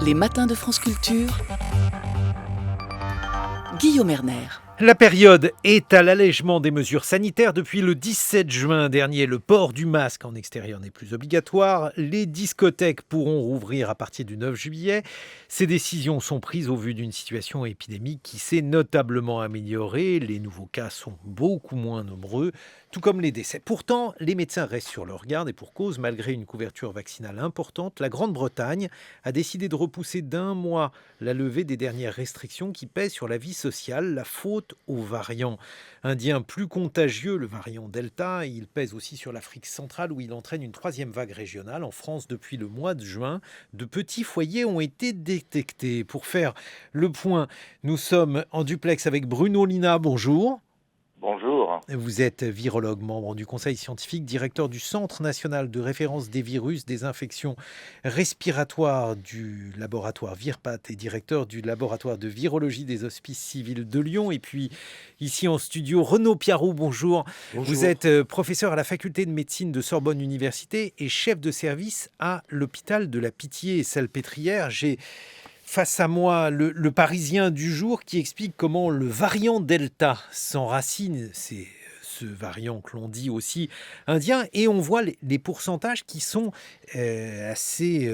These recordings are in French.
Les matins de France Culture, Guillaume Erner. La période est à l'allègement des mesures sanitaires. Depuis le 17 juin dernier, le port du masque en extérieur n'est plus obligatoire. Les discothèques pourront rouvrir à partir du 9 juillet. Ces décisions sont prises au vu d'une situation épidémique qui s'est notablement améliorée. Les nouveaux cas sont beaucoup moins nombreux, tout comme les décès. Pourtant, les médecins restent sur leur garde et pour cause, malgré une couverture vaccinale importante, la Grande-Bretagne a décidé de repousser d'1 mois la levée des dernières restrictions qui pèsent sur la vie sociale. La faute au variant indien plus contagieux, le variant Delta. Il pèse aussi sur l'Afrique centrale où il entraîne une 3e vague régionale. En France, depuis le mois de juin, de petits foyers ont été détectés. Pour faire le point, nous sommes en duplex avec Bruno Lina. Bonjour. Bonjour. Vous êtes virologue, membre du conseil scientifique, directeur du Centre national de référence des virus, des infections respiratoires du laboratoire VIRPAT et directeur du laboratoire de virologie des hospices civils de Lyon. Et puis ici en studio, Renaud Piarou, bonjour. Bonjour. Vous êtes professeur à la faculté de médecine de Sorbonne Université et chef de service à l'hôpital de la Pitié-Salpêtrière. J'ai face à moi, le Parisien du jour qui explique comment le variant Delta s'enracine. C'est ce variant que l'on dit aussi indien. Et on voit les pourcentages qui sont assez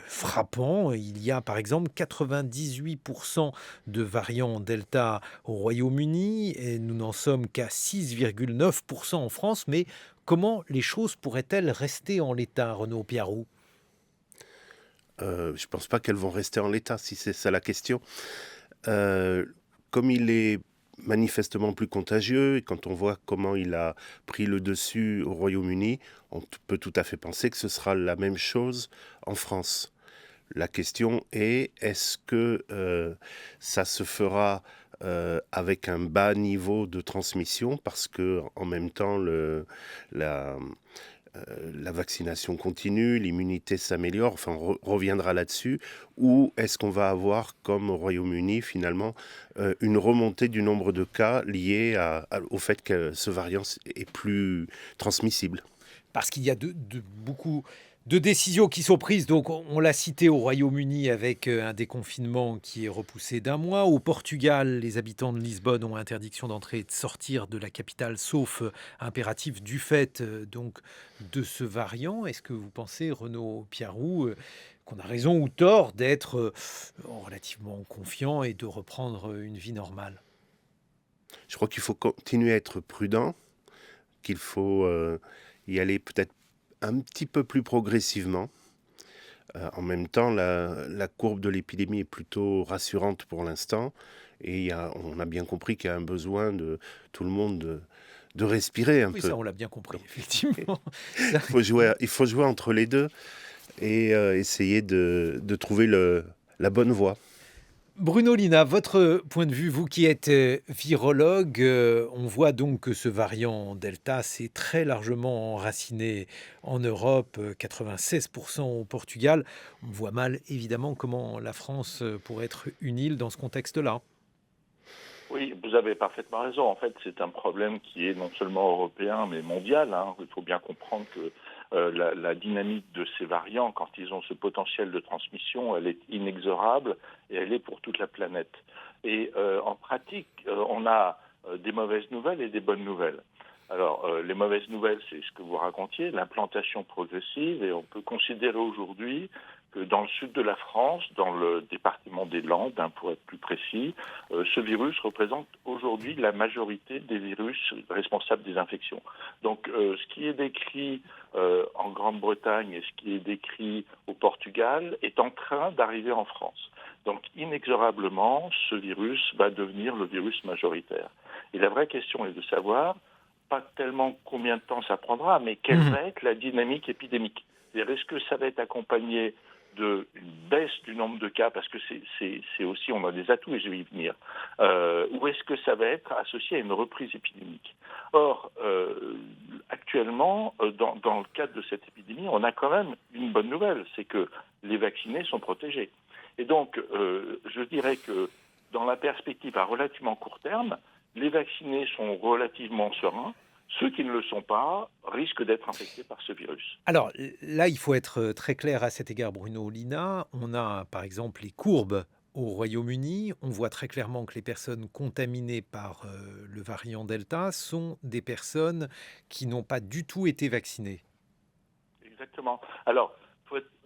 frappants. Il y a par exemple 98% de variants Delta au Royaume-Uni. Et nous n'en sommes qu'à 6,9% en France. Mais comment les choses pourraient-elles rester en l'état, Renaud Piarou ? Je ne pense pas qu'elles vont rester en l'état, si c'est ça la question. Comme il est manifestement plus contagieux, et quand on voit comment il a pris le dessus au Royaume-Uni, on peut tout à fait penser que ce sera la même chose en France. La question est, est-ce que ça se fera avec un bas niveau de transmission, parce que en même temps, la vaccination continue, l'immunité s'améliore, enfin on reviendra là-dessus, ou est-ce qu'on va avoir, comme au Royaume-Uni, finalement, une remontée du nombre de cas liés au fait que ce variant est plus transmissible ? Parce qu'il y a beaucoup de décisions qui sont prises. Donc, on l'a cité au Royaume-Uni avec un déconfinement qui est repoussé d'1 mois. Au Portugal, les habitants de Lisbonne ont interdiction d'entrer et de sortir de la capitale, sauf impératif du fait donc de ce variant. Est-ce que vous pensez, Renaud Piarou, qu'on a raison ou tort d'être relativement confiant et de reprendre une vie normale ? Je crois qu'il faut continuer à être prudent, qu'il faut y aller peut-être un petit peu plus progressivement. En même temps, la courbe de l'épidémie est plutôt rassurante pour l'instant. Et on a bien compris qu'il y a un besoin de tout le monde de respirer un peu. Oui, ça, on l'a bien compris, effectivement. Il faut jouer entre les deux et essayer de trouver la bonne voie. Bruno Lina, votre point de vue, vous qui êtes virologue, on voit donc que ce variant Delta s'est très largement enraciné en Europe, 96% au Portugal. On voit mal évidemment comment la France pourrait être une île dans ce contexte-là. Oui, vous avez parfaitement raison. En fait, c'est un problème qui est non seulement européen, mais mondial. Il faut bien comprendre que la dynamique de ces variants, quand ils ont ce potentiel de transmission, elle est inexorable et elle est pour toute la planète. Et en pratique, on a des mauvaises nouvelles et des bonnes nouvelles. Alors, les mauvaises nouvelles, c'est ce que vous racontiez, l'implantation progressive, et on peut considérer aujourd'hui que dans le sud de la France, dans le département des Landes, pour être plus précis, ce virus représente aujourd'hui la majorité des virus responsables des infections. Donc, ce qui est décrit en Grande-Bretagne et ce qui est décrit au Portugal est en train d'arriver en France. Donc, inexorablement, ce virus va devenir le virus majoritaire. Et la vraie question est de savoir pas tellement combien de temps ça prendra, mais quelle va être la dynamique épidémique. C'est-à-dire, est-ce que ça va être accompagné d'une baisse du nombre de cas, parce que c'est aussi, on a des atouts et je vais y venir, ou est-ce que ça va être associé à une reprise épidémique ? Or, actuellement, dans le cadre de cette épidémie, on a quand même une bonne nouvelle, c'est que les vaccinés sont protégés. Et donc, je dirais que dans la perspective à relativement court terme, les vaccinés sont relativement sereins Ceux qui ne le sont pas risquent d'être infectés par ce virus. Alors là, il faut être très clair à cet égard, Bruno Lina. On a par exemple les courbes au Royaume-Uni. On voit très clairement que les personnes contaminées par le variant Delta sont des personnes qui n'ont pas du tout été vaccinées. Exactement. Alors,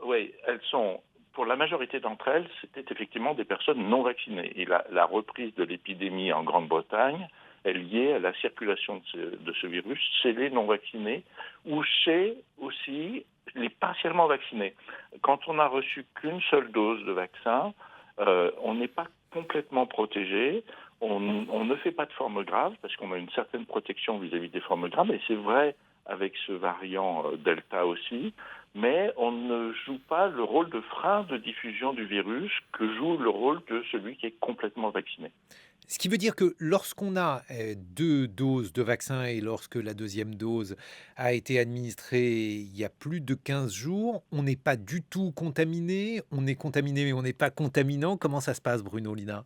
oui, elles sont, pour la majorité d'entre elles, c'était effectivement des personnes non vaccinées. Et la reprise de l'épidémie en Grande-Bretagne est liée à la circulation de ce virus chez les non vaccinés ou chez aussi les partiellement vaccinés. Quand on n'a reçu qu'une seule dose de vaccin, on n'est pas complètement protégé. On ne fait pas de forme grave parce qu'on a une certaine protection vis-à-vis des formes graves. Et c'est vrai avec ce variant Delta aussi, mais on ne joue pas le rôle de frein de diffusion du virus que joue le rôle de celui qui est complètement vacciné. Ce qui veut dire que lorsqu'on a 2 doses de vaccin et lorsque la deuxième dose a été administrée il y a plus de 15 jours, on n'est pas du tout contaminé, on est contaminé mais on n'est pas contaminant. Comment ça se passe, Bruno Lina?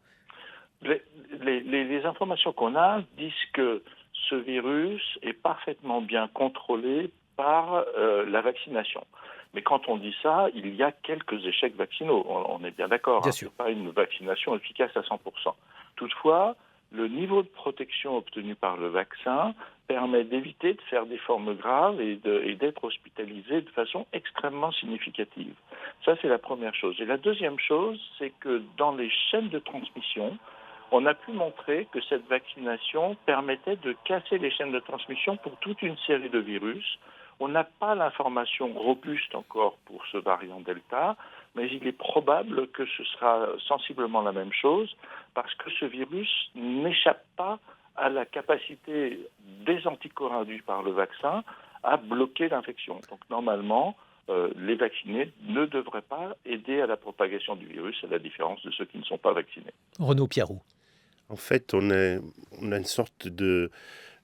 Les informations qu'on a disent que ce virus est parfaitement bien contrôlé par la vaccination. Mais quand on dit ça, il y a quelques échecs vaccinaux, on est bien d'accord. Bien Ce sûr. n'est pas une vaccination efficace à 100%. Toutefois, le niveau de protection obtenu par le vaccin permet d'éviter de faire des formes graves et d'être hospitalisé de façon extrêmement significative. Ça, c'est la première chose. Et la deuxième chose, c'est que dans les chaînes de transmission, on a pu montrer que cette vaccination permettait de casser les chaînes de transmission pour toute une série de virus. On n'a pas l'information robuste encore pour ce variant Delta, mais il est probable que ce sera sensiblement la même chose parce que ce virus n'échappe pas à la capacité des anticorps induits par le vaccin à bloquer l'infection. Donc normalement, les vaccinés ne devraient pas aider à la propagation du virus, à la différence de ceux qui ne sont pas vaccinés. Renaud Piarou. En fait, on a une sorte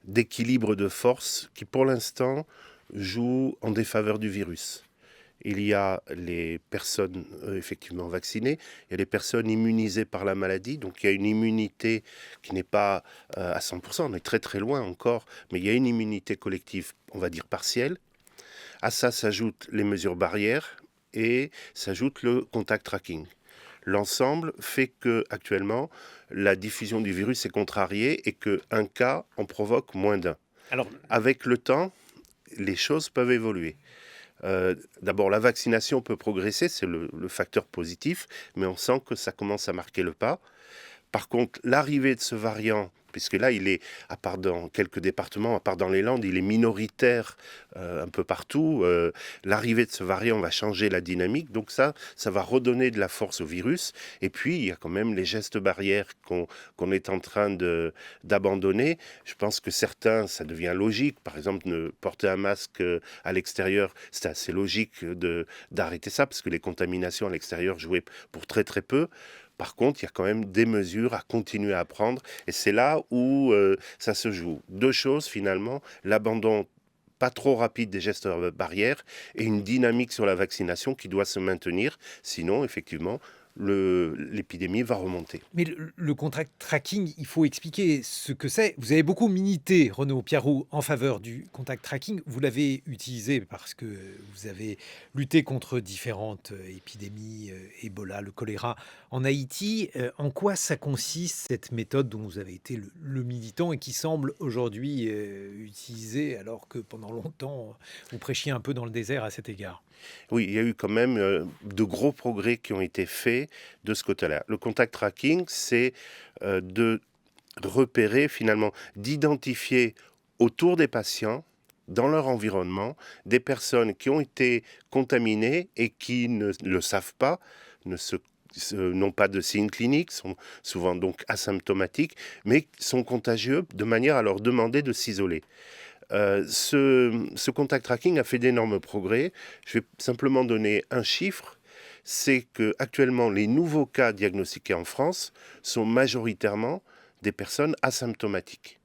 d'équilibre de force qui, pour l'instant, joue en défaveur du virus. Il y a les personnes effectivement vaccinées, il y a les personnes immunisées par la maladie, donc il y a une immunité qui n'est pas à 100%, on est très très loin encore, mais il y a une immunité collective, on va dire partielle. À ça s'ajoutent les mesures barrières et s'ajoute le contact tracking. L'ensemble fait que actuellement la diffusion du virus est contrariée et qu'un cas en provoque moins d'un. Alors, Avec le temps, les choses peuvent évoluer. D'abord, la vaccination peut progresser, c'est le facteur positif, mais on sent que ça commence à marquer le pas. Par contre, l'arrivée de ce variant, puisque là, il est, à part dans quelques départements, à part dans les Landes, il est minoritaire un peu partout. L'arrivée de ce variant va changer la dynamique, donc ça va redonner de la force au virus. Et puis, il y a quand même les gestes barrières qu'on est en train d'abandonner. Je pense que certains, ça devient logique. Par exemple, ne porter un masque à l'extérieur, c'est assez logique d'arrêter ça, parce que les contaminations à l'extérieur jouaient pour très très peu. Par contre, il y a quand même des mesures à continuer à prendre et c'est là où ça se joue. Deux choses finalement, l'abandon pas trop rapide des gestes barrières et une dynamique sur la vaccination qui doit se maintenir. Sinon, effectivement, l'épidémie va remonter. mais le contact tracking, il faut expliquer ce que c'est. Vous avez beaucoup milité, Renaud Piarou, en faveur du contact tracking. Vous l'avez utilisé parce que vous avez lutté contre différentes épidémies, Ebola, le choléra en Haïti. En quoi ça consiste, cette méthode dont vous avez été le militant et qui semble aujourd'hui utilisée alors que pendant longtemps, vous prêchiez un peu dans le désert à cet égard? Oui, il y a eu quand même de gros progrès qui ont été faits de ce côté-là. Le contact tracking, c'est de repérer finalement, d'identifier autour des patients, dans leur environnement, des personnes qui ont été contaminées et qui ne le savent pas, n'ont pas de signes cliniques, sont souvent donc asymptomatiques, mais sont contagieux de manière à leur demander de s'isoler. Ce contact tracking a fait d'énormes progrès. Je vais simplement donner un chiffre. C'est que actuellement les nouveaux cas diagnostiqués en France sont majoritairement des personnes asymptomatiques.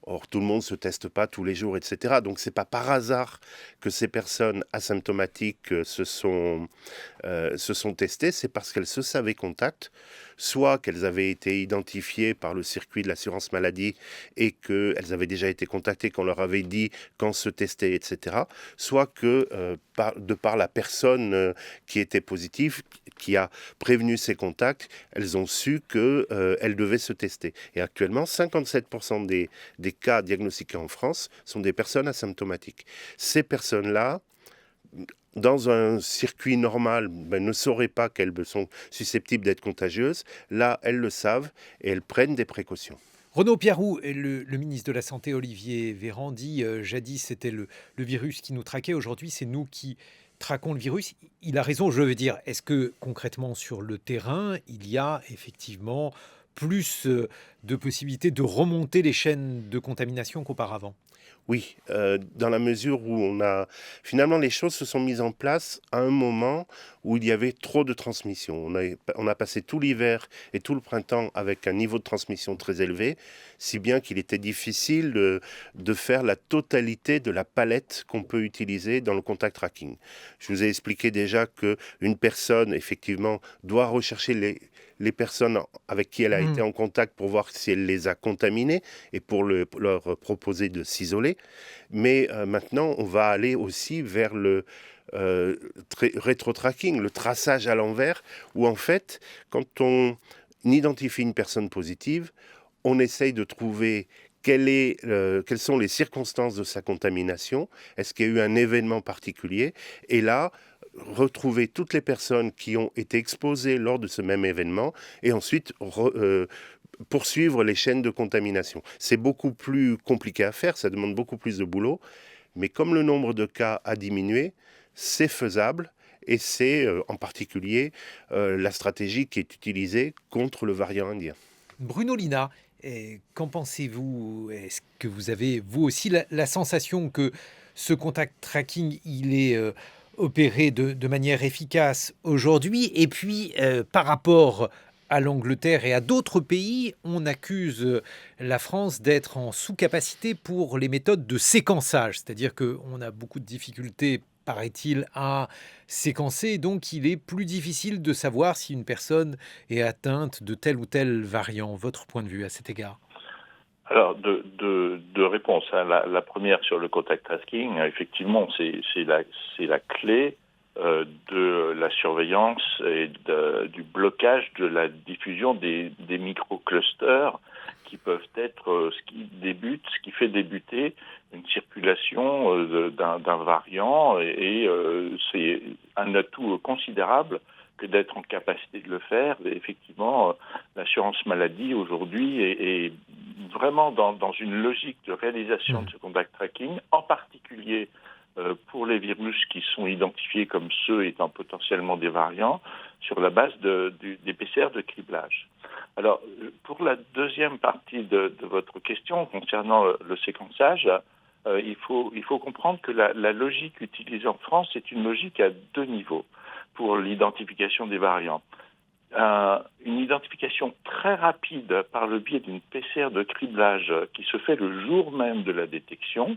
Or, tout le monde ne se teste pas tous les jours, etc. Donc, ce n'est pas par hasard que ces personnes asymptomatiques se sont testées, c'est parce qu'elles se savaient contacts, soit qu'elles avaient été identifiées par le circuit de l'assurance maladie et qu'elles avaient déjà été contactées, qu'on leur avait dit quand se tester, etc. Soit que, de par la personne qui était positive, qui a prévenu ses contacts, elles ont su qu'elles devaient se tester. Et actuellement, 57% des cas diagnostiqués en France sont des personnes asymptomatiques. Ces personnes-là, dans un circuit normal, ne sauraient pas qu'elles sont susceptibles d'être contagieuses. Là, elles le savent et elles prennent des précautions. Renaud Piarou, le ministre de la Santé Olivier Véran dit jadis c'était le virus qui nous traquait, aujourd'hui c'est nous qui traquons le virus. Il a raison, je veux dire, est-ce que concrètement sur le terrain, il y a effectivement plus de possibilités de remonter les chaînes de contamination qu'auparavant ? Oui, dans la mesure où finalement les choses se sont mises en place à un moment où il y avait trop de transmission. On a passé tout l'hiver et tout le printemps avec un niveau de transmission très élevé, si bien qu'il était difficile de faire la totalité de la palette qu'on peut utiliser dans le contact tracking. Je vous ai expliqué déjà qu'une personne, effectivement, doit rechercher les personnes avec qui elle a été en contact pour voir si elle les a contaminés et pour leur proposer de s'isoler. Mais maintenant, on va aller aussi vers le rétro-tracking, le traçage à l'envers, où en fait, quand on identifie une personne positive, on essaye de trouver quelles sont les circonstances de sa contamination, est-ce qu'il y a eu un événement particulier, et là, retrouver toutes les personnes qui ont été exposées lors de ce même événement et ensuite poursuivre les chaînes de contamination. C'est beaucoup plus compliqué à faire, ça demande beaucoup plus de boulot, mais comme le nombre de cas a diminué, c'est faisable et c'est en particulier la stratégie qui est utilisée contre le variant indien. Bruno Lina, qu'en pensez-vous ? Est-ce que vous avez, vous aussi, la sensation que ce contact tracking, il est opéré de manière efficace aujourd'hui ? Et puis, par rapport à l'Angleterre et à d'autres pays, on accuse la France d'être en sous-capacité pour les méthodes de séquençage. C'est-à-dire qu'on a beaucoup de difficultés, paraît-il, à séquencer. Donc, il est plus difficile de savoir si une personne est atteinte de tel ou tel variant. Votre point de vue à cet égard ? Alors, deux réponses. La première sur le contact tracking, effectivement, c'est la clé de la surveillance et du blocage de la diffusion des micro-clusters qui peuvent être ce qui fait débuter une circulation d'un variant et c'est un atout considérable que d'être en capacité de le faire. Et effectivement, l'assurance maladie aujourd'hui est vraiment dans une logique de réalisation de ce contact tracking, en particulier pour les virus qui sont identifiés comme ceux étant potentiellement des variants, sur la base des PCR de criblage. Alors, pour la deuxième partie de votre question concernant le séquençage, il faut comprendre que la logique utilisée en France est une logique à deux niveaux pour l'identification des variants. Une identification très rapide par le biais d'une PCR de criblage qui se fait le jour même de la détection,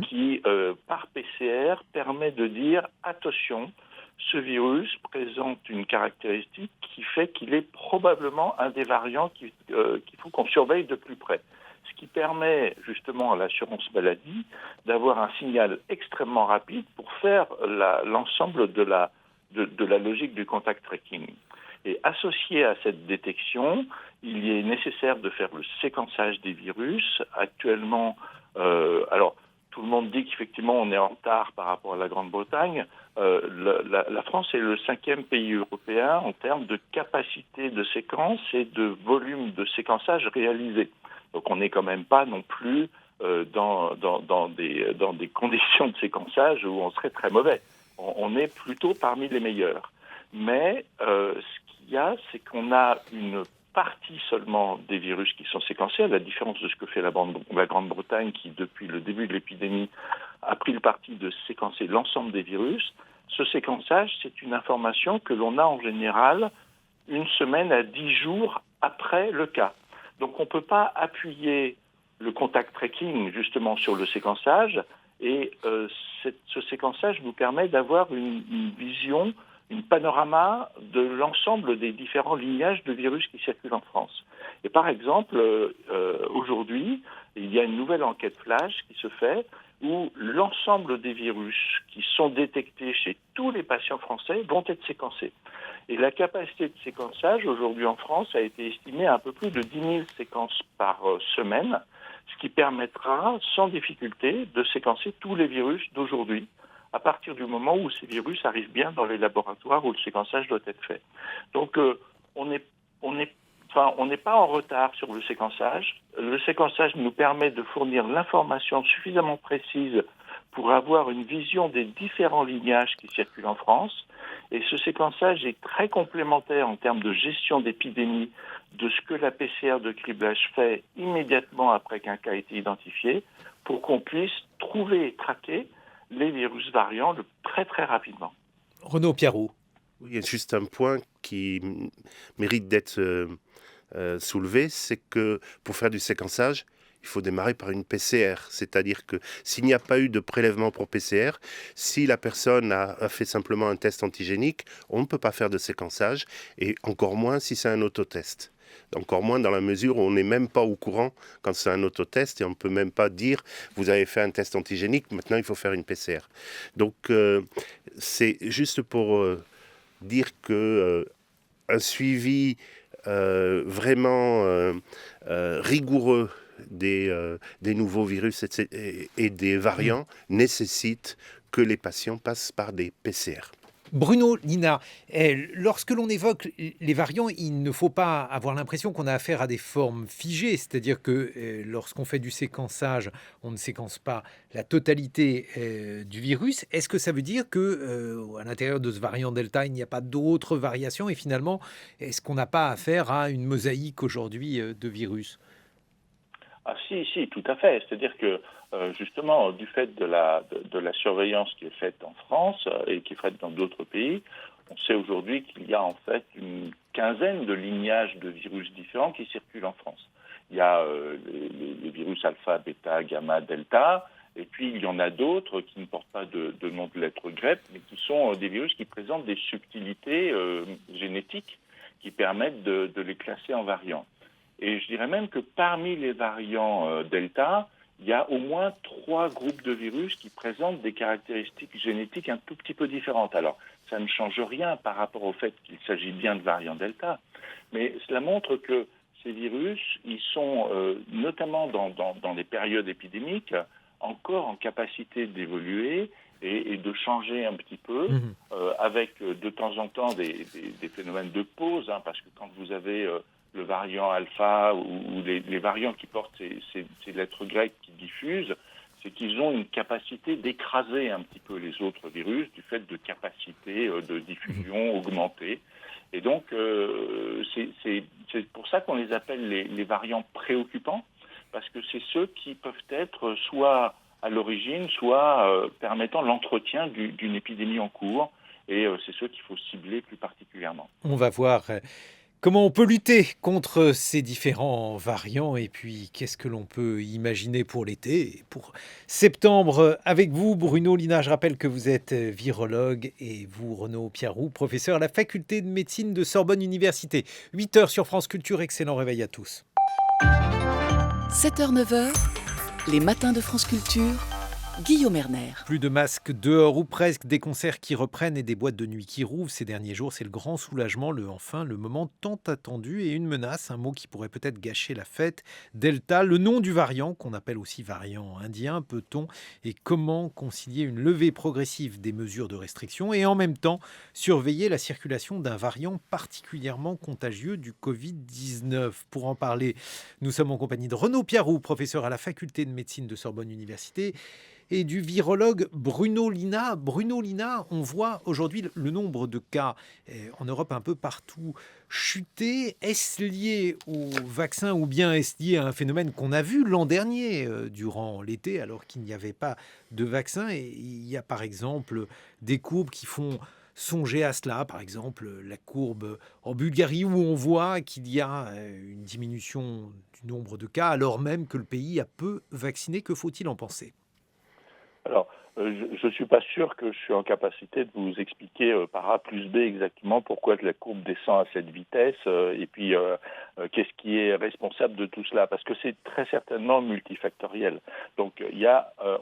qui, par PCR, permet de dire « attention, ce virus présente une caractéristique qui fait qu'il est probablement un des variants qu'il faut qu'on surveille de plus près ». Ce qui permet justement à l'assurance maladie d'avoir un signal extrêmement rapide pour faire l'ensemble de la logique du contact tracking. Et associé à cette détection, il est nécessaire de faire le séquençage des virus. Actuellement, alors tout le monde dit qu'effectivement on est en retard par rapport à la Grande-Bretagne. La France est le 5e pays européen en termes de capacité de séquence et de volume de séquençage réalisé. Donc on n'est quand même pas non plus dans des conditions de séquençage où on serait très mauvais. On est plutôt parmi les meilleurs. Mais ce qu'il y a, c'est qu'on a une partie seulement des virus qui sont séquencés, à la différence de ce que fait la Grande-Bretagne qui, depuis le début de l'épidémie, a pris le parti de séquencer l'ensemble des virus. Ce séquençage, c'est une information que l'on a en général 1 semaine à 10 jours après le cas. Donc on ne peut pas appuyer le contact tracking justement sur le séquençage. Et ce séquençage nous permet d'avoir une vision, une panorama de l'ensemble des différents lignages de virus qui circulent en France. Et par exemple, aujourd'hui, il y a une nouvelle enquête flash qui se fait où l'ensemble des virus qui sont détectés chez tous les patients français vont être séquencés. Et la capacité de séquençage aujourd'hui en France a été estimée à un peu plus de 10 000 séquences par semaine, ce qui permettra sans difficulté de séquencer tous les virus d'aujourd'hui à partir du moment où ces virus arrivent bien dans les laboratoires où le séquençage doit être fait. Donc on n'est pas en retard sur le séquençage. Le séquençage nous permet de fournir l'information suffisamment précise pour avoir une vision des différents lignages qui circulent en France. Et ce séquençage est très complémentaire en termes de gestion d'épidémie de ce que la PCR de criblage fait immédiatement après qu'un cas ait été identifié pour qu'on puisse trouver et traquer les virus variants très très rapidement. Renaud Piarou. Oui, il y a juste un point qui mérite d'être soulevé, c'est que pour faire du séquençage, il faut démarrer par une PCR. C'est-à-dire que s'il n'y a pas eu de prélèvement pour PCR, si la personne a fait simplement un test antigénique, on ne peut pas faire de séquençage, et encore moins si c'est un autotest. Encore moins dans la mesure où on n'est même pas au courant quand c'est un autotest et on ne peut même pas dire vous avez fait un test antigénique, maintenant il faut faire une PCR. Donc c'est juste pour dire que un suivi vraiment rigoureux des nouveaux virus et des variants nécessite que les patients passent par des PCR. Bruno Lina, lorsque l'on évoque les variants, il ne faut pas avoir l'impression qu'on a affaire à des formes figées, c'est-à-dire que lorsqu'on fait du séquençage, on ne séquence pas la totalité du virus. Est-ce que ça veut dire que à l'intérieur de ce variant Delta, il n'y a pas d'autres variations et finalement, est-ce qu'on n'a pas affaire à une mosaïque aujourd'hui de virus ? Ah si, tout à fait. C'est-à-dire que justement, du fait de la surveillance qui est faite en France et qui est faite dans d'autres pays, on sait aujourd'hui qu'il y a en fait une quinzaine de lignages de virus différents qui circulent en France. Il y a les virus alpha, bêta, gamma, delta, et puis il y en a d'autres qui ne portent pas de nom de lettre grecque, mais qui sont des virus qui présentent des subtilités génétiques qui permettent de les classer en variants. Et je dirais même que parmi les variants Delta, il y a au moins 3 groupes de virus qui présentent des caractéristiques génétiques un tout petit peu différentes. Alors, ça ne change rien par rapport au fait qu'il s'agit bien de variants Delta, mais cela montre que ces virus, ils sont notamment dans les périodes épidémiques encore en capacité d'évoluer et de changer un petit peu, avec de temps en temps des phénomènes de pause, parce que quand vous avez le variant alpha ou les variants qui portent ces lettres grecques qui diffusent, c'est qu'ils ont une capacité d'écraser un petit peu les autres virus du fait de capacités de diffusion augmentées. Et donc, c'est pour ça qu'on les appelle les variants préoccupants, parce que c'est ceux qui peuvent être soit à l'origine, soit permettant l'entretien d'une épidémie en cours. Et c'est ceux qu'il faut cibler plus particulièrement. On va voir comment on peut lutter contre ces différents variants et puis qu'est-ce que l'on peut imaginer pour l'été, pour septembre. Avec vous, Bruno Lina, je rappelle que vous êtes virologue et vous, Renaud Piarou, professeur à la faculté de médecine de Sorbonne Université. 8h sur France Culture, excellent réveil à tous. 7h, 9h, les matins de France Culture. Guillaume Erner. Plus de masques dehors ou presque, des concerts qui reprennent et des boîtes de nuit qui rouvrent ces derniers jours. C'est le grand soulagement, le moment tant attendu et une menace, un mot qui pourrait peut-être gâcher la fête. Delta, le nom du variant qu'on appelle aussi variant indien, peut-on et comment concilier une levée progressive des mesures de restriction et en même temps surveiller la circulation d'un variant particulièrement contagieux du Covid-19. Pour en parler, nous sommes en compagnie de Renaud Piarou, professeur à la faculté de médecine de Sorbonne Université, et du virologue Bruno Lina. Bruno Lina, on voit aujourd'hui le nombre de cas en Europe un peu partout chuter. Est-ce lié au vaccin ou bien est-ce lié à un phénomène qu'on a vu l'an dernier durant l'été alors qu'il n'y avait pas de vaccin? Et il y a par exemple des courbes qui font songer à cela. Par exemple, la courbe en Bulgarie où on voit qu'il y a une diminution du nombre de cas alors même que le pays a peu vacciné. Que faut-il en penser? Alors, je ne suis pas sûr que je suis en capacité de vous expliquer par A plus B exactement pourquoi la courbe descend à cette vitesse et puis qu'est-ce qui est responsable de tout cela, parce que c'est très certainement multifactoriel. Donc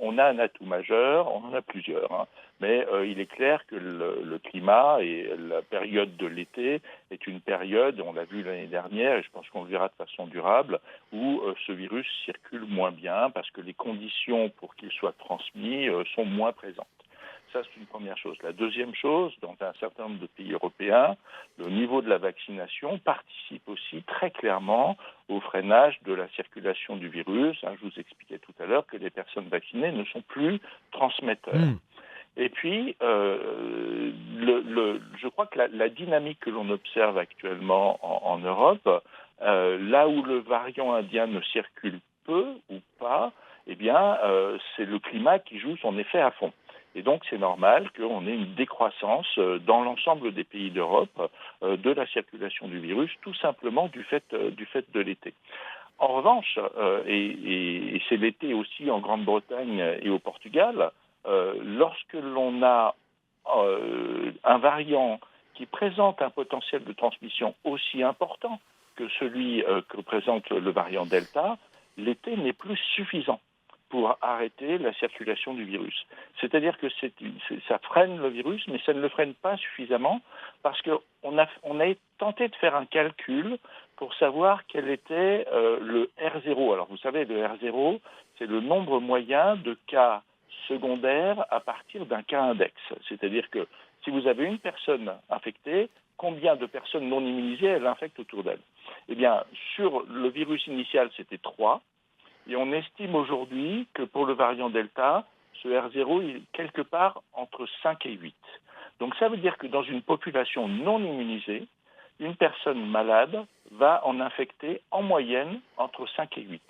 on a un atout majeur, on en a plusieurs, hein, mais il est clair que le climat et la période de l'été est une période, on l'a vu l'année dernière et je pense qu'on le verra de façon durable, où ce virus circule moins bien parce que les conditions pour qu'il soit transmis sont moins présentes. Ça, c'est une première chose. La deuxième chose, dans un certain nombre de pays européens, le niveau de la vaccination participe aussi très clairement au freinage de la circulation du virus. Je vous expliquais tout à l'heure que les personnes vaccinées ne sont plus transmetteurs. Et puis, je crois que la dynamique que l'on observe actuellement en Europe, là où le variant indien ne circule peu ou pas, eh bien, c'est le climat qui joue son effet à fond. Et donc, c'est normal qu'on ait une décroissance dans l'ensemble des pays d'Europe de la circulation du virus, tout simplement du fait de l'été. En revanche, et c'est l'été aussi en Grande-Bretagne et au Portugal, lorsque l'on a un variant qui présente un potentiel de transmission aussi important que celui que présente le variant Delta, l'été n'est plus suffisant pour arrêter la circulation du virus. C'est-à-dire que ça freine le virus, mais ça ne le freine pas suffisamment parce qu'on a tenté de faire un calcul pour savoir quel était le R0. Alors vous savez, le R0, c'est le nombre moyen de cas secondaires à partir d'un cas index. C'est-à-dire que si vous avez une personne infectée, combien de personnes non immunisées elle infecte autour d'elle? Eh bien, sur le virus initial, c'était 3. Et on estime aujourd'hui que pour le variant Delta, ce R0 est quelque part entre 5 et 8. Donc ça veut dire que dans une population non immunisée, une personne malade va en infecter en moyenne entre 5 et 8.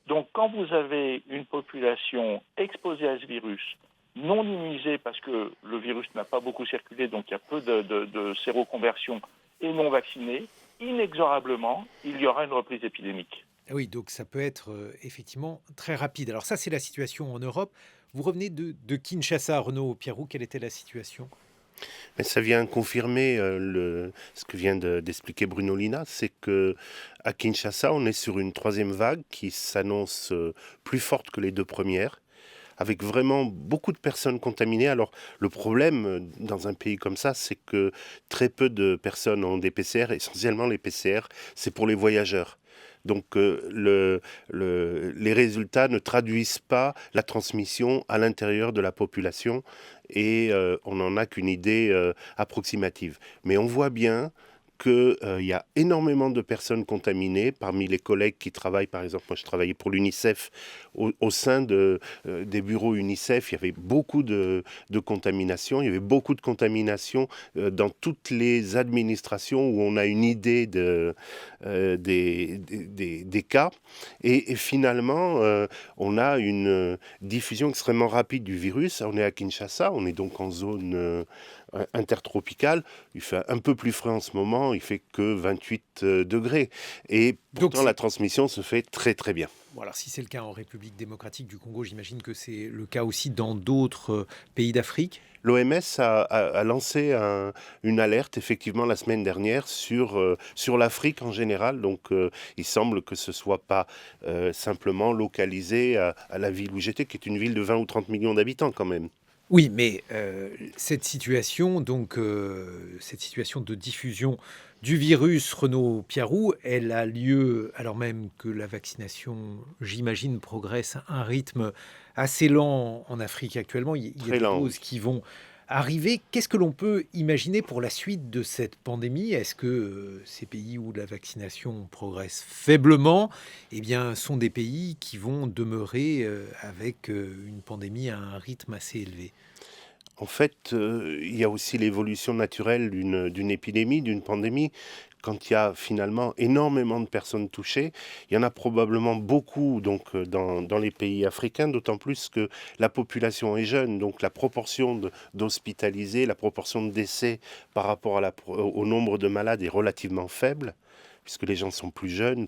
Donc quand vous avez une population exposée à ce virus, non immunisée parce que le virus n'a pas beaucoup circulé, donc il y a peu de séroconversion, et non vaccinée, inexorablement, il y aura une reprise épidémique. Oui, donc ça peut être effectivement très rapide. Alors ça, c'est la situation en Europe. Vous revenez de Kinshasa, Renaud Pierroux, quelle était la situation? Mais ça vient confirmer ce que vient d'expliquer Bruno Lina, c'est que à Kinshasa, on est sur une troisième vague qui s'annonce plus forte que les deux premières, avec vraiment beaucoup de personnes contaminées. Alors le problème dans un pays comme ça, c'est que très peu de personnes ont des PCR. Essentiellement, les PCR, c'est pour les voyageurs. Donc les résultats ne traduisent pas la transmission à l'intérieur de la population et on n'en a qu'une idée approximative. Mais on voit bien qu'il y a énormément de personnes contaminées parmi les collègues qui travaillent. Par exemple, moi je travaillais pour l'UNICEF. Au sein des bureaux UNICEF, il y avait beaucoup de contamination. Il y avait beaucoup de contamination dans toutes les administrations où on a une idée des cas. Et finalement, on a une diffusion extrêmement rapide du virus. On est à Kinshasa, on est donc en zone intertropicale. Il fait un peu plus frais en ce moment, il fait que 28 degrés. Et pourtant, la transmission se fait très très bien. Bon, alors si c'est le cas en République démocratique du Congo, j'imagine que c'est le cas aussi dans d'autres pays d'Afrique. L'OMS a lancé une alerte, effectivement, la semaine dernière sur l'Afrique en général. Donc, il semble que ce ne soit pas simplement localisé à la ville où j'étais, qui est une ville de 20 ou 30 millions d'habitants quand même. Oui, mais cette situation de diffusion du virus, Renaud Pierroux, elle a lieu alors même que la vaccination, j'imagine, progresse à un rythme assez lent en Afrique actuellement. Il y a des doses qui vont arriver. Qu'est-ce que l'on peut imaginer pour la suite de cette pandémie? Est-ce que ces pays où la vaccination progresse faiblement, eh bien, sont des pays qui vont demeurer avec une pandémie à un rythme assez élevé? En fait, il y a aussi l'évolution naturelle d'une épidémie, d'une pandémie. Quand il y a finalement énormément de personnes touchées, il y en a probablement beaucoup donc, dans les pays africains, d'autant plus que la population est jeune, donc la proportion d'hospitalisés, la proportion de décès par rapport au nombre de malades est relativement faible, puisque les gens sont plus jeunes,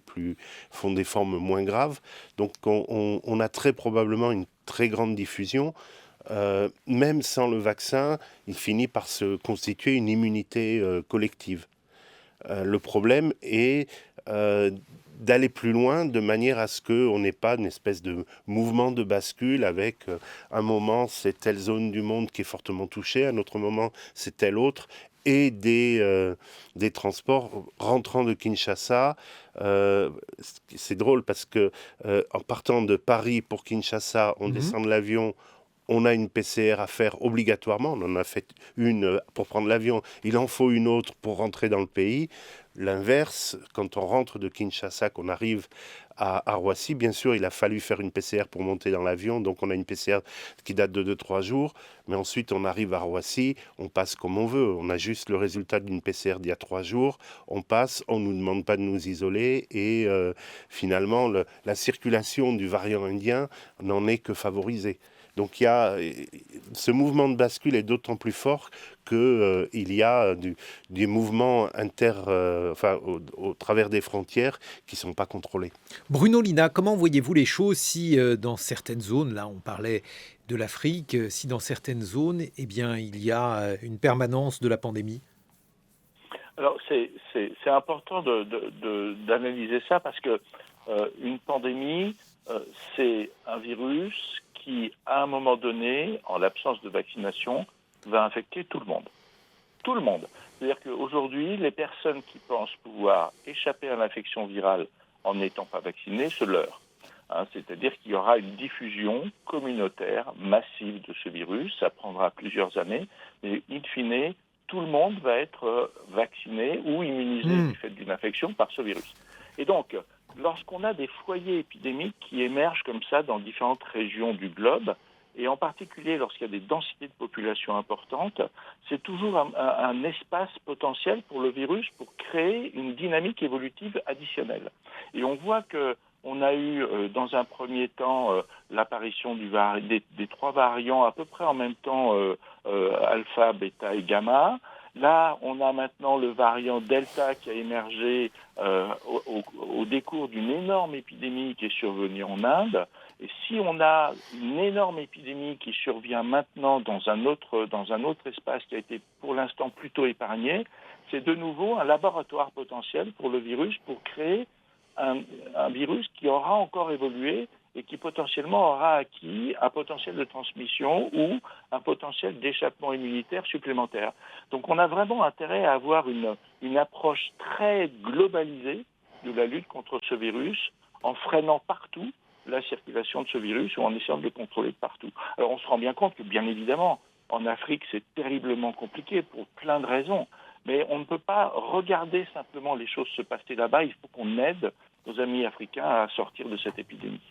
font des formes moins graves. Donc on a très probablement une très grande diffusion. Même sans le vaccin, il finit par se constituer une immunité collective. Le problème est d'aller plus loin de manière à ce qu'on n'ait pas une espèce de mouvement de bascule avec un moment c'est telle zone du monde qui est fortement touchée, un autre moment c'est telle autre, et des transports rentrant de Kinshasa. C'est drôle parce que en partant de Paris pour Kinshasa, on descend de l'avion. On a une PCR à faire obligatoirement. On en a fait une pour prendre l'avion. Il en faut une autre pour rentrer dans le pays. L'inverse, quand on rentre de Kinshasa, qu'on arrive à Roissy, bien sûr, il a fallu faire une PCR pour monter dans l'avion. Donc, on a une PCR qui date de 2-3 jours. Mais ensuite, on arrive à Roissy, on passe comme on veut. On a juste le résultat d'une PCR d'il y a 3 jours. On passe, on ne nous demande pas de nous isoler. Et finalement, la circulation du variant indien n'en est que favorisée. Donc ce mouvement de bascule est d'autant plus fort qu'il y a des mouvements au travers des frontières qui ne sont pas contrôlés. Bruno Lina, comment voyez-vous les choses si dans certaines zones, là on parlait de l'Afrique, si dans certaines zones, eh bien, il y a une permanence de la pandémie ? Alors c'est important d'analyser ça parce que une pandémie, c'est un virus qui, à un moment donné, en l'absence de vaccination, va infecter tout le monde. Tout le monde. C'est-à-dire qu'aujourd'hui, les personnes qui pensent pouvoir échapper à l'infection virale en n'étant pas vaccinées se leurrent. C'est-à-dire qu'il y aura une diffusion communautaire massive de ce virus. Ça prendra plusieurs années, mais in fine, tout le monde va être vacciné ou immunisé du fait d'une infection par ce virus. Et donc, lorsqu'on a des foyers épidémiques qui émergent comme ça dans différentes régions du globe, et en particulier lorsqu'il y a des densités de population importantes, c'est toujours un espace potentiel pour le virus pour créer une dynamique évolutive additionnelle. Et on voit qu'on a eu dans un premier temps l'apparition des 3 variants à peu près en même temps, alpha, bêta et gamma. Là, on a maintenant le variant Delta qui a émergé au décours d'une énorme épidémie qui est survenue en Inde. Et si on a une énorme épidémie qui survient maintenant dans un autre espace qui a été pour l'instant plutôt épargné, c'est de nouveau un laboratoire potentiel pour le virus pour créer un virus qui aura encore évolué et qui potentiellement aura acquis un potentiel de transmission ou un potentiel d'échappement immunitaire supplémentaire. Donc on a vraiment intérêt à avoir une approche très globalisée de la lutte contre ce virus en freinant partout la circulation de ce virus ou en essayant de le contrôler de partout. Alors on se rend bien compte que bien évidemment en Afrique c'est terriblement compliqué pour plein de raisons, mais on ne peut pas regarder simplement les choses se passer là-bas, il faut qu'on aide nos amis africains à sortir de cette épidémie.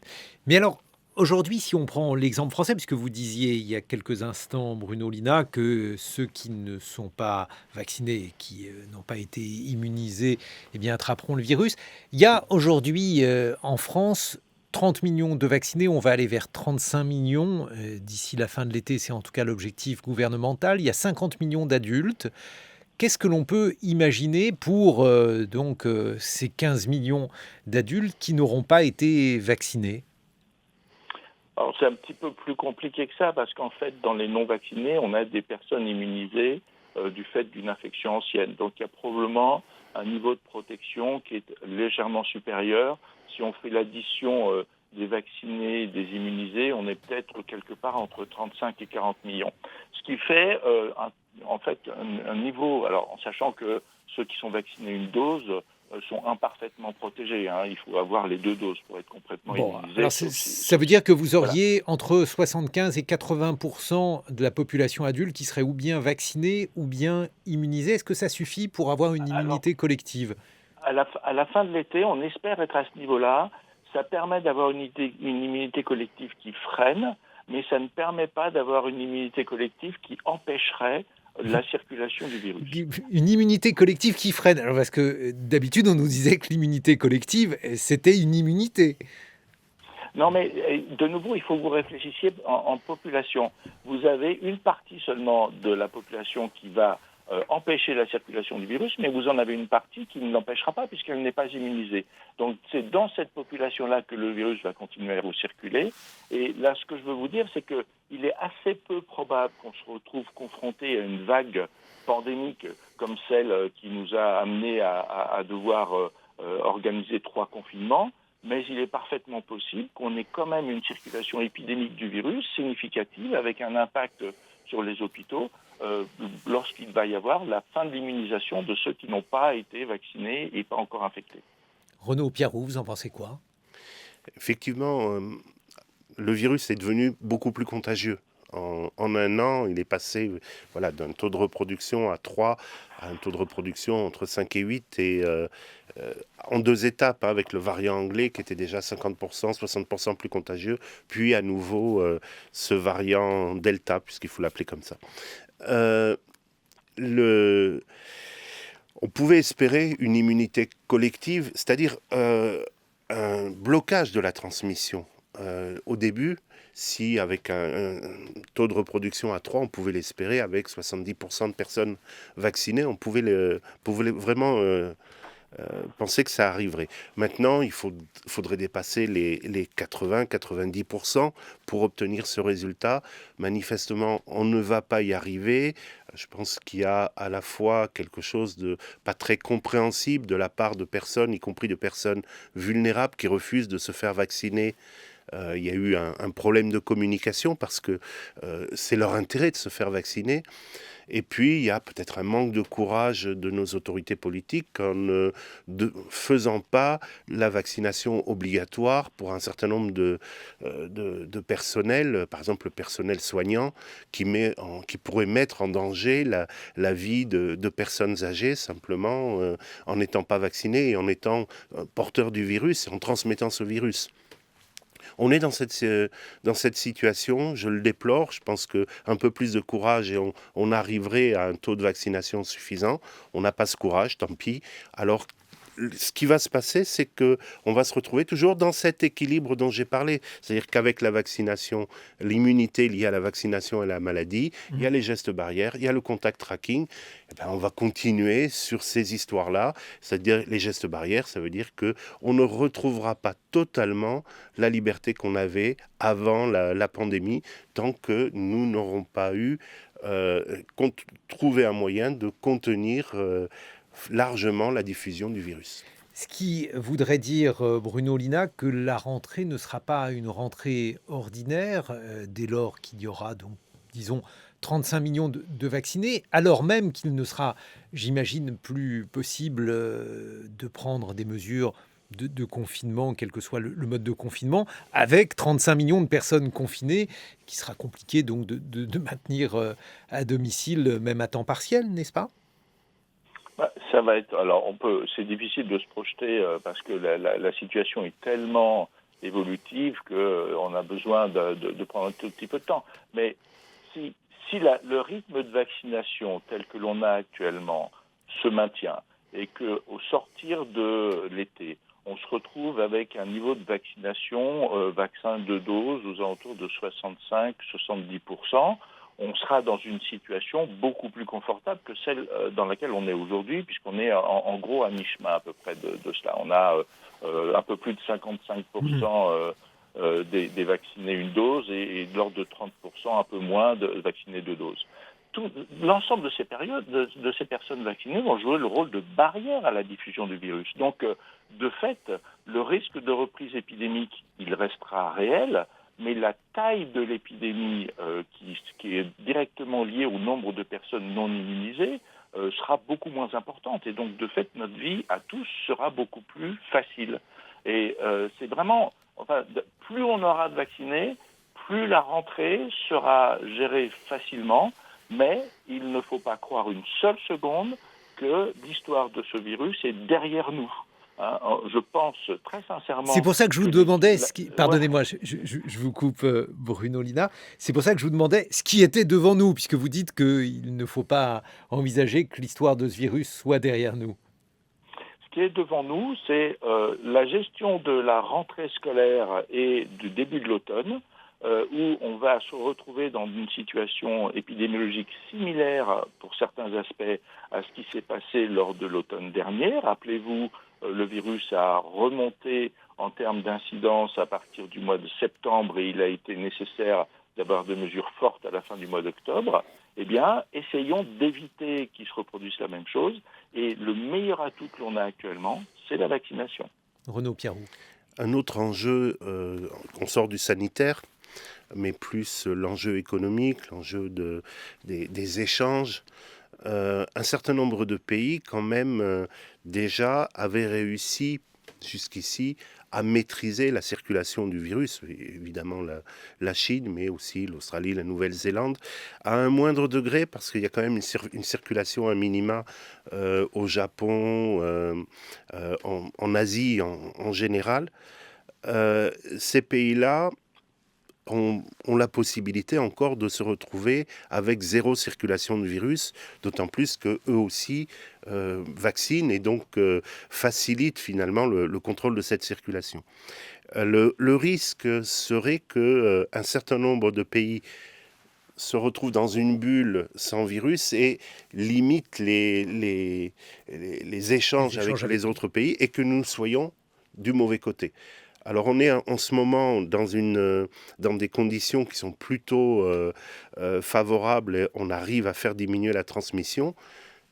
Mais alors, aujourd'hui, si on prend l'exemple français, puisque vous disiez il y a quelques instants, Bruno Lina, que ceux qui ne sont pas vaccinés et qui n'ont pas été immunisés, eh bien, attraperont le virus. Il y a aujourd'hui en France 30 millions de vaccinés, on va aller vers 35 millions d'ici la fin de l'été, c'est en tout cas l'objectif gouvernemental. Il y a 50 millions d'adultes. Qu'est-ce que l'on peut imaginer pour ces 15 millions d'adultes qui n'auront pas été vaccinés ? Alors c'est un petit peu plus compliqué que ça parce qu'en fait, dans les non-vaccinés, on a des personnes immunisées du fait d'une infection ancienne. Donc il y a probablement un niveau de protection qui est légèrement supérieur. Si on fait l'addition des vaccinés et des immunisés, on est peut-être quelque part entre 35 et 40 millions. Ce qui fait un niveau, alors en sachant que ceux qui sont vaccinés une dose sont imparfaitement protégés. Il faut avoir les 2 doses pour être complètement immunisé. Alors ça veut dire que vous auriez entre 75 et 80% de la population adulte qui serait ou bien vaccinée ou bien immunisée. Est-ce que ça suffit pour avoir une immunité collective ? À la fin de l'été, on espère être à ce niveau-là. Ça permet d'avoir une immunité collective qui freine. mais ça ne permet pas d'avoir une immunité collective qui empêcherait la circulation du virus. Une immunité collective qui freine. Alors parce que d'habitude, on nous disait que l'immunité collective, c'était une immunité. Non, mais de nouveau, il faut que vous réfléchissiez en population. Vous avez une partie seulement de la population qui va empêcher la circulation du virus, mais vous en avez une partie qui ne l'empêchera pas puisqu'elle n'est pas immunisée. Donc c'est dans cette population-là que le virus va continuer à circuler. Et là, ce que je veux vous dire, c'est qu'il est assez peu probable qu'on se retrouve confronté à une vague pandémique comme celle qui nous a amené à devoir organiser 3 confinements. Mais il est parfaitement possible qu'on ait quand même une circulation épidémique du virus significative avec un impact sur les hôpitaux lorsqu'il va y avoir la fin de l'immunisation de ceux qui n'ont pas été vaccinés et pas encore infectés. Renaud Piarou, vous en pensez quoi ? Effectivement, le virus est devenu beaucoup plus contagieux. En un an, il est passé d'un taux de reproduction à 3 à un taux de reproduction entre 5 et 8 et en 2 étapes, avec le variant anglais qui était déjà 50%, 60% plus contagieux, puis à nouveau ce variant Delta, puisqu'il faut l'appeler comme ça. On pouvait espérer une immunité collective, c'est-à-dire un blocage de la transmission. Au début, si avec un taux de reproduction à 3, on pouvait l'espérer avec 70% de personnes vaccinées, on pouvait vraiment penser que ça arriverait. Maintenant, il faudrait dépasser les 80-90% pour obtenir ce résultat. Manifestement, on ne va pas y arriver. Je pense qu'il y a à la fois quelque chose de pas très compréhensible de la part de personnes, y compris de personnes vulnérables qui refusent de se faire vacciner. Il y a eu un problème de communication parce que c'est leur intérêt de se faire vacciner. Et puis, il y a peut-être un manque de courage de nos autorités politiques en ne faisant pas la vaccination obligatoire pour un certain nombre de personnel, par exemple le personnel soignant, qui pourrait mettre en danger la vie de personnes âgées simplement en n'étant pas vaccinés et en étant porteurs du virus et en transmettant ce virus. On est dans cette situation, je le déplore. Je pense qu'un peu plus de courage et on arriverait à un taux de vaccination suffisant. On n'a pas ce courage, tant pis. Alors, ce qui va se passer, c'est qu'on va se retrouver toujours dans cet équilibre dont j'ai parlé. C'est-à-dire qu'avec la vaccination, l'immunité liée à la vaccination et à la maladie, il y a les gestes barrières, il y a le contact tracking. On va continuer sur ces histoires-là. C'est-à-dire les gestes barrières, ça veut dire qu'on ne retrouvera pas totalement la liberté qu'on avait avant la pandémie tant que nous n'aurons pas trouvé un moyen de contenir largement la diffusion du virus. Ce qui voudrait dire, Bruno Lina, que la rentrée ne sera pas une rentrée ordinaire, dès lors qu'il y aura, donc, disons, 35 millions de vaccinés, alors même qu'il ne sera, j'imagine, plus possible de prendre des mesures de confinement, quel que soit le mode de confinement, avec 35 millions de personnes confinées, qui sera compliqué donc de maintenir à domicile, même à temps partiel, n'est-ce pas ? Ça va être. Alors, c'est difficile de se projeter parce que la situation est tellement évolutive qu'on a besoin de prendre un tout petit peu de temps. Mais si le rythme de vaccination tel que l'on a actuellement se maintient et qu'au sortir de l'été, on se retrouve avec un niveau de vaccination, vaccin de dose aux alentours de 65-70%, on sera dans une situation beaucoup plus confortable que celle dans laquelle on est aujourd'hui, puisqu'on est en gros à mi-chemin à peu près de cela. On a un peu plus de 55% des vaccinés une dose et de l'ordre de 30%, un peu moins de vaccinés 2 doses. L'ensemble de ces personnes vaccinées vont jouer le rôle de barrière à la diffusion du virus. Donc, de fait, le risque de reprise épidémique, il restera réel, mais la taille de l'épidémie qui est directement liée au nombre de personnes non immunisées sera beaucoup moins importante. Et donc, de fait, notre vie à tous sera beaucoup plus facile. Et c'est vraiment... plus on aura de vaccinés, plus la rentrée sera gérée facilement, mais il ne faut pas croire une seule seconde que l'histoire de ce virus est derrière nous. hein. Je pense très sincèrement... C'est pour ça que je vous que demandais, ouais, pardonnez-moi, je vous coupe Bruno Lina, c'est pour ça que je vous demandais ce qui était devant nous, puisque vous dites qu'il ne faut pas envisager que l'histoire de ce virus soit derrière nous. ce qui est devant nous, c'est la gestion de la rentrée scolaire et du début de l'automne, où on va se retrouver dans une situation épidémiologique similaire pour certains aspects à ce qui s'est passé lors de l'automne dernier. Rappelez-vous, le virus a remonté en termes d'incidence à partir du mois de septembre et il a été nécessaire d'avoir des mesures fortes à la fin du mois d'octobre. Eh bien, essayons d'éviter qu'il se reproduise la même chose. Et le meilleur atout que l'on a actuellement, c'est la vaccination. Renaud Piarou. Un autre enjeu, on sort du sanitaire, mais plus l'enjeu économique, l'enjeu des échanges. Un certain nombre de pays, quand même, déjà avaient réussi jusqu'ici à maîtriser la circulation du virus, évidemment la Chine, mais aussi l'Australie, la Nouvelle-Zélande, à un moindre degré, parce qu'il y a quand même une circulation à minima au Japon, en Asie en général. Ces pays-là ont la possibilité encore de se retrouver avec zéro circulation de virus, d'autant plus qu'eux aussi vaccinent et donc facilitent finalement le contrôle de cette circulation. Le risque serait qu'un certain nombre de pays se retrouvent dans une bulle sans virus et limitent les échanges avec les autres pays et que nous soyons du mauvais côté. Alors on est en ce moment dans des conditions qui sont plutôt favorables et on arrive à faire diminuer la transmission.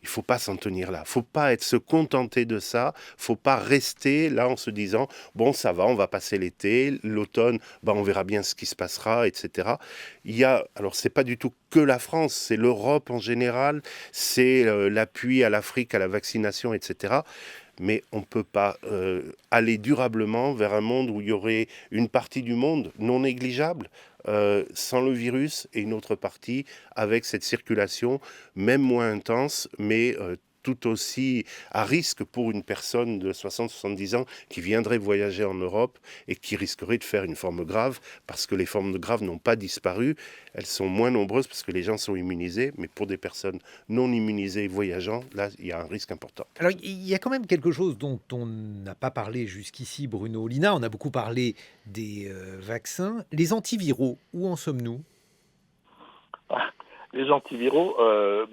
Il ne faut pas s'en tenir là. Il ne faut pas se contenter de ça. Il ne faut pas rester là en se disant « bon, ça va, on va passer l'été, l'automne, on verra bien ce qui se passera, etc. » Alors, ce n'est pas du tout que la France, c'est l'Europe en général, c'est l'appui à l'Afrique, à la vaccination, etc. Mais on ne peut pas aller durablement vers un monde où il y aurait une partie du monde non négligeable sans le virus et une autre partie avec cette circulation, même moins intense, mais tout aussi à risque pour une personne de 60-70 ans qui viendrait voyager en Europe et qui risquerait de faire une forme grave, parce que les formes graves n'ont pas disparu. Elles sont moins nombreuses parce que les gens sont immunisés, mais pour des personnes non immunisées voyageant, là, il y a un risque important. Alors, il y a quand même quelque chose dont on n'a pas parlé jusqu'ici, Bruno Lina. On a beaucoup parlé des vaccins. Les antiviraux, où en sommes-nous ? Les antiviraux,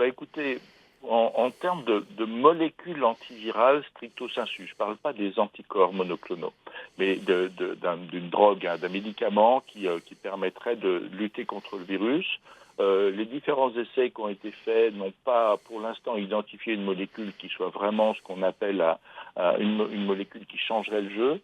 écoutez, en termes de molécules antivirales stricto sensu, je ne parle pas des anticorps monoclonaux, mais d'une drogue, d'un médicament qui permettrait de lutter contre le virus. Les différents essais qui ont été faits n'ont pas pour l'instant identifié une molécule qui soit vraiment ce qu'on appelle une molécule qui changerait le jeu,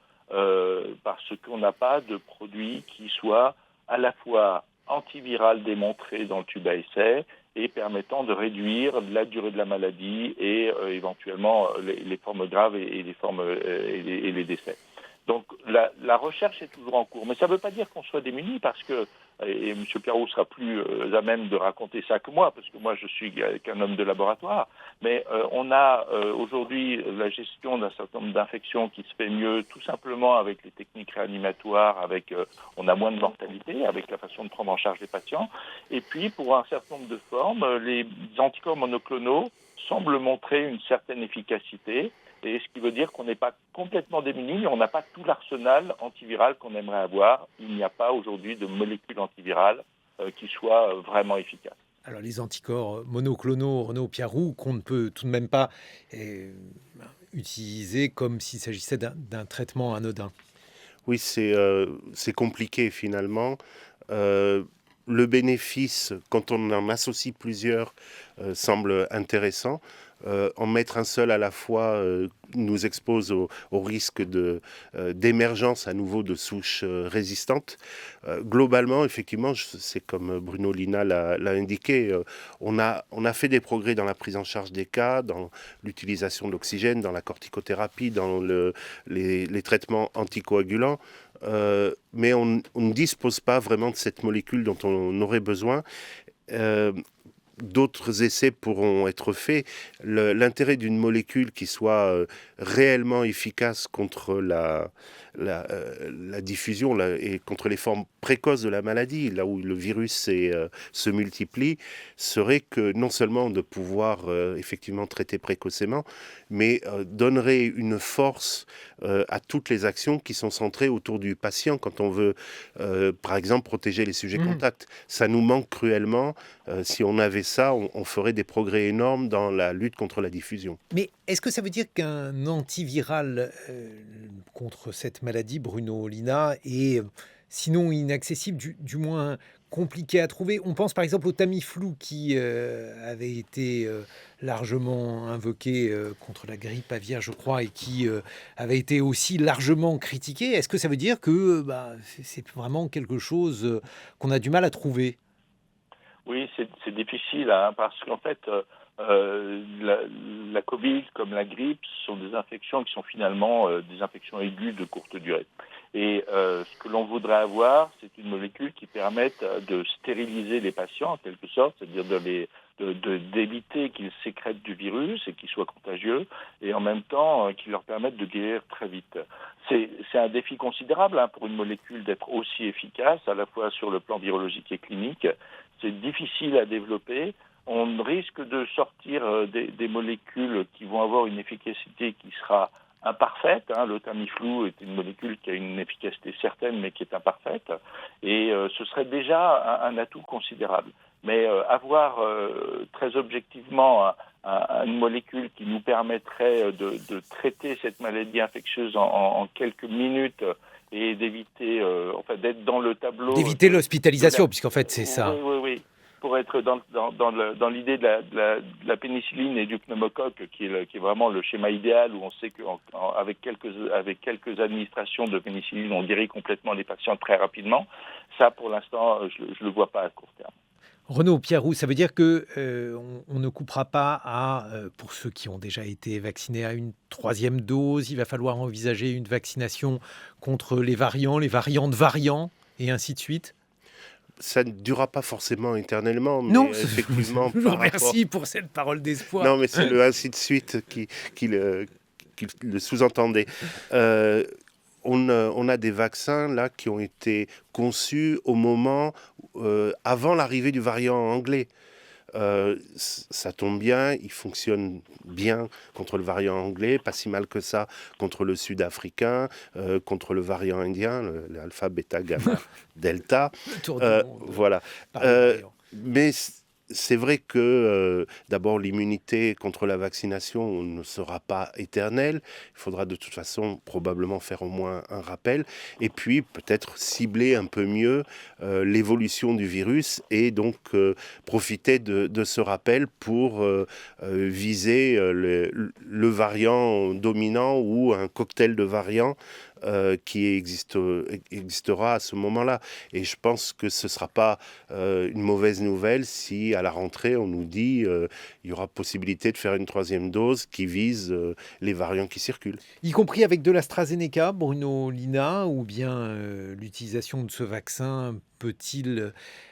parce qu'on n'a pas de produit qui soit à la fois antiviral démontré dans le tube à essai et permettant de réduire la durée de la maladie et éventuellement les formes graves et les décès. Donc la recherche est toujours en cours, mais ça ne veut pas dire qu'on soit démunis parce que, et M. Piarou sera plus à même de raconter ça que moi, parce que moi je suis qu'un homme de laboratoire, mais on a aujourd'hui la gestion d'un certain nombre d'infections qui se fait mieux tout simplement avec les techniques réanimatoires, on a moins de mortalité avec la façon de prendre en charge les patients, et puis pour un certain nombre de formes, les anticorps monoclonaux semblent montrer une certaine efficacité. Et ce qui veut dire qu'on n'est pas complètement démunis, mais on n'a pas tout l'arsenal antiviral qu'on aimerait avoir. Il n'y a pas aujourd'hui de molécule antivirale qui soit vraiment efficace. Alors les anticorps monoclonaux, Renaud Piarou, qu'on ne peut tout de même pas utiliser comme s'il s'agissait d'un traitement anodin. Oui, c'est compliqué finalement. Le bénéfice, quand on en associe plusieurs, semble intéressant. En mettre un seul à la fois nous expose au risque d'émergence à nouveau de souches résistantes. Globalement, effectivement, c'est comme Bruno Lina l'a indiqué, on a fait des progrès dans la prise en charge des cas, dans l'utilisation de l'oxygène, dans la corticothérapie, dans les traitements anticoagulants. Mais on ne dispose pas vraiment de cette molécule dont on aurait besoin. d'autres essais pourront être faits. L'intérêt d'une molécule qui soit réellement efficace contre la diffusion et contre les formes précoces de la maladie, là où le virus se multiplie, serait que non seulement de pouvoir effectivement traiter précocement, mais donnerait une force à toutes les actions qui sont centrées autour du patient quand on veut, par exemple, protéger les sujets contacts. Ça nous manque cruellement. Si on avait ça, on ferait des progrès énormes dans la lutte contre la diffusion. Mais est-ce que ça veut dire qu'un antiviral contre cette maladie, Bruno Lina, est sinon inaccessible, du moins compliqué à trouver? On pense par exemple au Tamiflu qui avait été largement invoqué contre la grippe aviaire, je crois, et qui avait été aussi largement critiqué. Est-ce que ça veut dire que c'est vraiment quelque chose qu'on a du mal à trouver? Oui, c'est difficile, hein, parce qu'en fait, la Covid, comme la grippe, sont des infections qui sont finalement des infections aiguës de courte durée. Et ce que l'on voudrait avoir, c'est une molécule qui permette de stériliser les patients, en quelque sorte, c'est-à-dire d'éviter qu'ils sécrètent du virus et qu'ils soient contagieux, et en même temps qui leur permette de guérir très vite. C'est un défi considérable, hein, pour une molécule d'être aussi efficace, à la fois sur le plan virologique et clinique. C'est difficile à développer. On risque de sortir des molécules qui vont avoir une efficacité qui sera imparfaite. Hein. Le Tamiflu est une molécule qui a une efficacité certaine, mais qui est imparfaite. Et ce serait déjà un atout considérable. Mais avoir très objectivement une molécule qui nous permettrait de traiter cette maladie infectieuse en quelques minutes et d'éviter, d'être dans le tableau... D'éviter l'hospitalisation, puisqu'en fait, c'est ça. Oui. Pour être dans l'idée de la pénicilline et du pneumocoque, qui est vraiment le schéma idéal, où on sait qu'avec quelques administrations de pénicilline, on guérit complètement les patients très rapidement. Ça, pour l'instant, je ne le vois pas à court terme. Renaud Pierroux, ça veut dire que on ne coupera pas pour ceux qui ont déjà été vaccinés, à une 3e dose. Il va falloir envisager une vaccination contre les variants de variants, et ainsi de suite. Ça ne durera pas forcément éternellement, mais non, effectivement... Je vous remercie pour cette parole d'espoir. Non, mais c'est le ainsi de suite qui le sous-entendait. On a des vaccins là qui ont été conçus au moment avant l'arrivée du variant anglais. Ça tombe bien, il fonctionne bien contre le variant anglais, pas si mal que ça contre le sud-africain, contre le variant indien, l'alpha, bêta, gamma, delta. Voilà. Mais c'est vrai que d'abord l'immunité contre la vaccination ne sera pas éternelle. Il faudra de toute façon probablement faire au moins un rappel et puis peut-être cibler un peu mieux l'évolution du virus et donc profiter de ce rappel pour viser le variant dominant ou un cocktail de variants qui existera à ce moment-là. Et je pense que ce ne sera pas une mauvaise nouvelle si à la rentrée on nous dit il y aura possibilité de faire une 3e dose qui vise les variants qui circulent. Y compris avec de l'AstraZeneca, Bruno Lina, ou bien l'utilisation de ce vaccin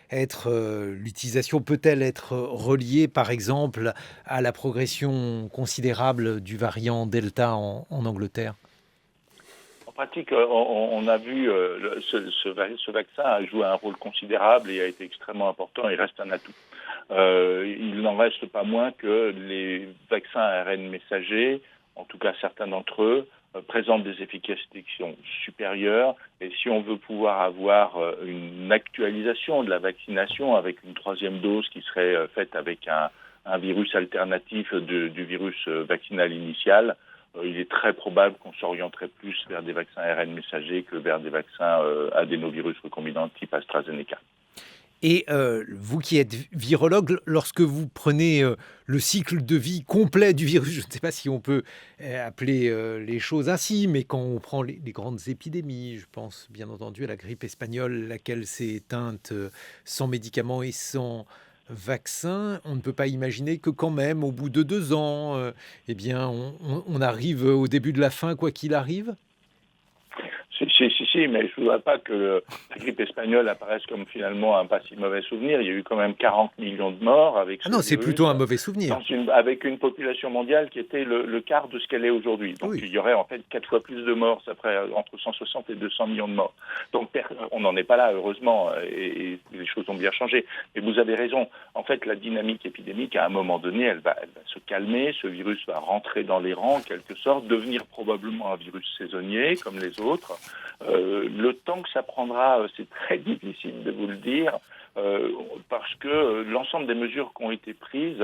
l'utilisation peut-elle être reliée par exemple à la progression considérable du variant Delta en Angleterre? En pratique, on a vu ce vaccin a joué un rôle considérable et a été extrêmement important et reste un atout. Il n'en reste pas moins que les vaccins ARN messagers, en tout cas certains d'entre eux, présentent des efficacités qui sont supérieures. Et si on veut pouvoir avoir une actualisation de la vaccination avec une 3e dose qui serait faite avec un virus alternatif du virus vaccinal initial, il est très probable qu'on s'orienterait plus vers des vaccins ARN messagers que vers des vaccins adénovirus recombinants type AstraZeneca. Et vous qui êtes virologue, lorsque vous prenez le cycle de vie complet du virus, je ne sais pas si on peut appeler les choses ainsi, mais quand on prend les grandes épidémies, je pense bien entendu à la grippe espagnole, laquelle s'est éteinte sans médicaments et sans vaccin, on ne peut pas imaginer que quand même, au bout de 2 ans, on arrive au début de la fin, quoi qu'il arrive. Si, Si, mais je ne voudrais pas que la grippe espagnole apparaisse comme finalement un pas si mauvais souvenir. Il y a eu quand même 40 millions de morts avec ce Ah non, c'est virus, plutôt un mauvais souvenir. avec une population mondiale qui était le quart de ce qu'elle est aujourd'hui. Donc Oui. il y aurait en fait 4 fois plus de morts, ça ferait entre 160 et 200 millions de morts. Donc on n'en est pas là, heureusement, et les choses ont bien changé. Mais vous avez raison, en fait la dynamique épidémique, à un moment donné, elle va se calmer, ce virus va rentrer dans les rangs en quelque sorte, devenir probablement un virus saisonnier comme les autres. Le temps que ça prendra, c'est très difficile de vous le dire, parce que l'ensemble des mesures qui ont été prises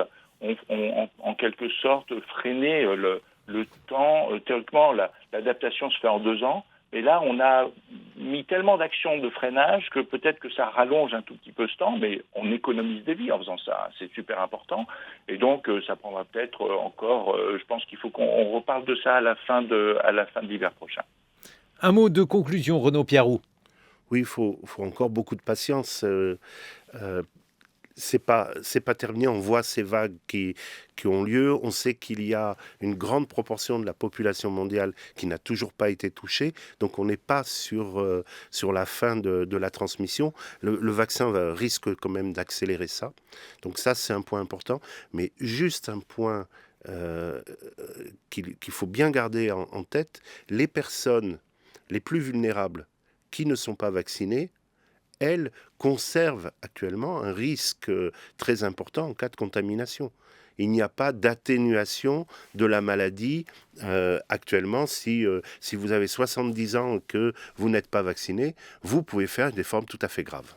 ont en quelque sorte freiné le temps. Théoriquement, l'adaptation se fait en 2 ans. Et là, on a mis tellement d'actions de freinage que peut-être que ça rallonge un tout petit peu ce temps, mais on économise des vies en faisant ça. C'est super important. Et donc, ça prendra peut-être encore, je pense qu'il faut qu'on reparle de ça à la fin de l'hiver prochain. Un mot de conclusion, Renaud Piarou. Oui, il faut encore beaucoup de patience. C'est pas terminé. On voit ces vagues qui ont lieu. On sait qu'il y a une grande proportion de la population mondiale qui n'a toujours pas été touchée. Donc on n'est pas sur la fin de la transmission. Le vaccin risque quand même d'accélérer ça. Donc ça, c'est un point important. Mais juste un point qu'il faut bien garder en tête, les personnes les plus vulnérables qui ne sont pas vaccinées, elles conservent actuellement un risque très important en cas de contamination. Il n'y a pas d'atténuation de la maladie actuellement. Si vous avez 70 ans et que vous n'êtes pas vacciné, vous pouvez faire des formes tout à fait graves.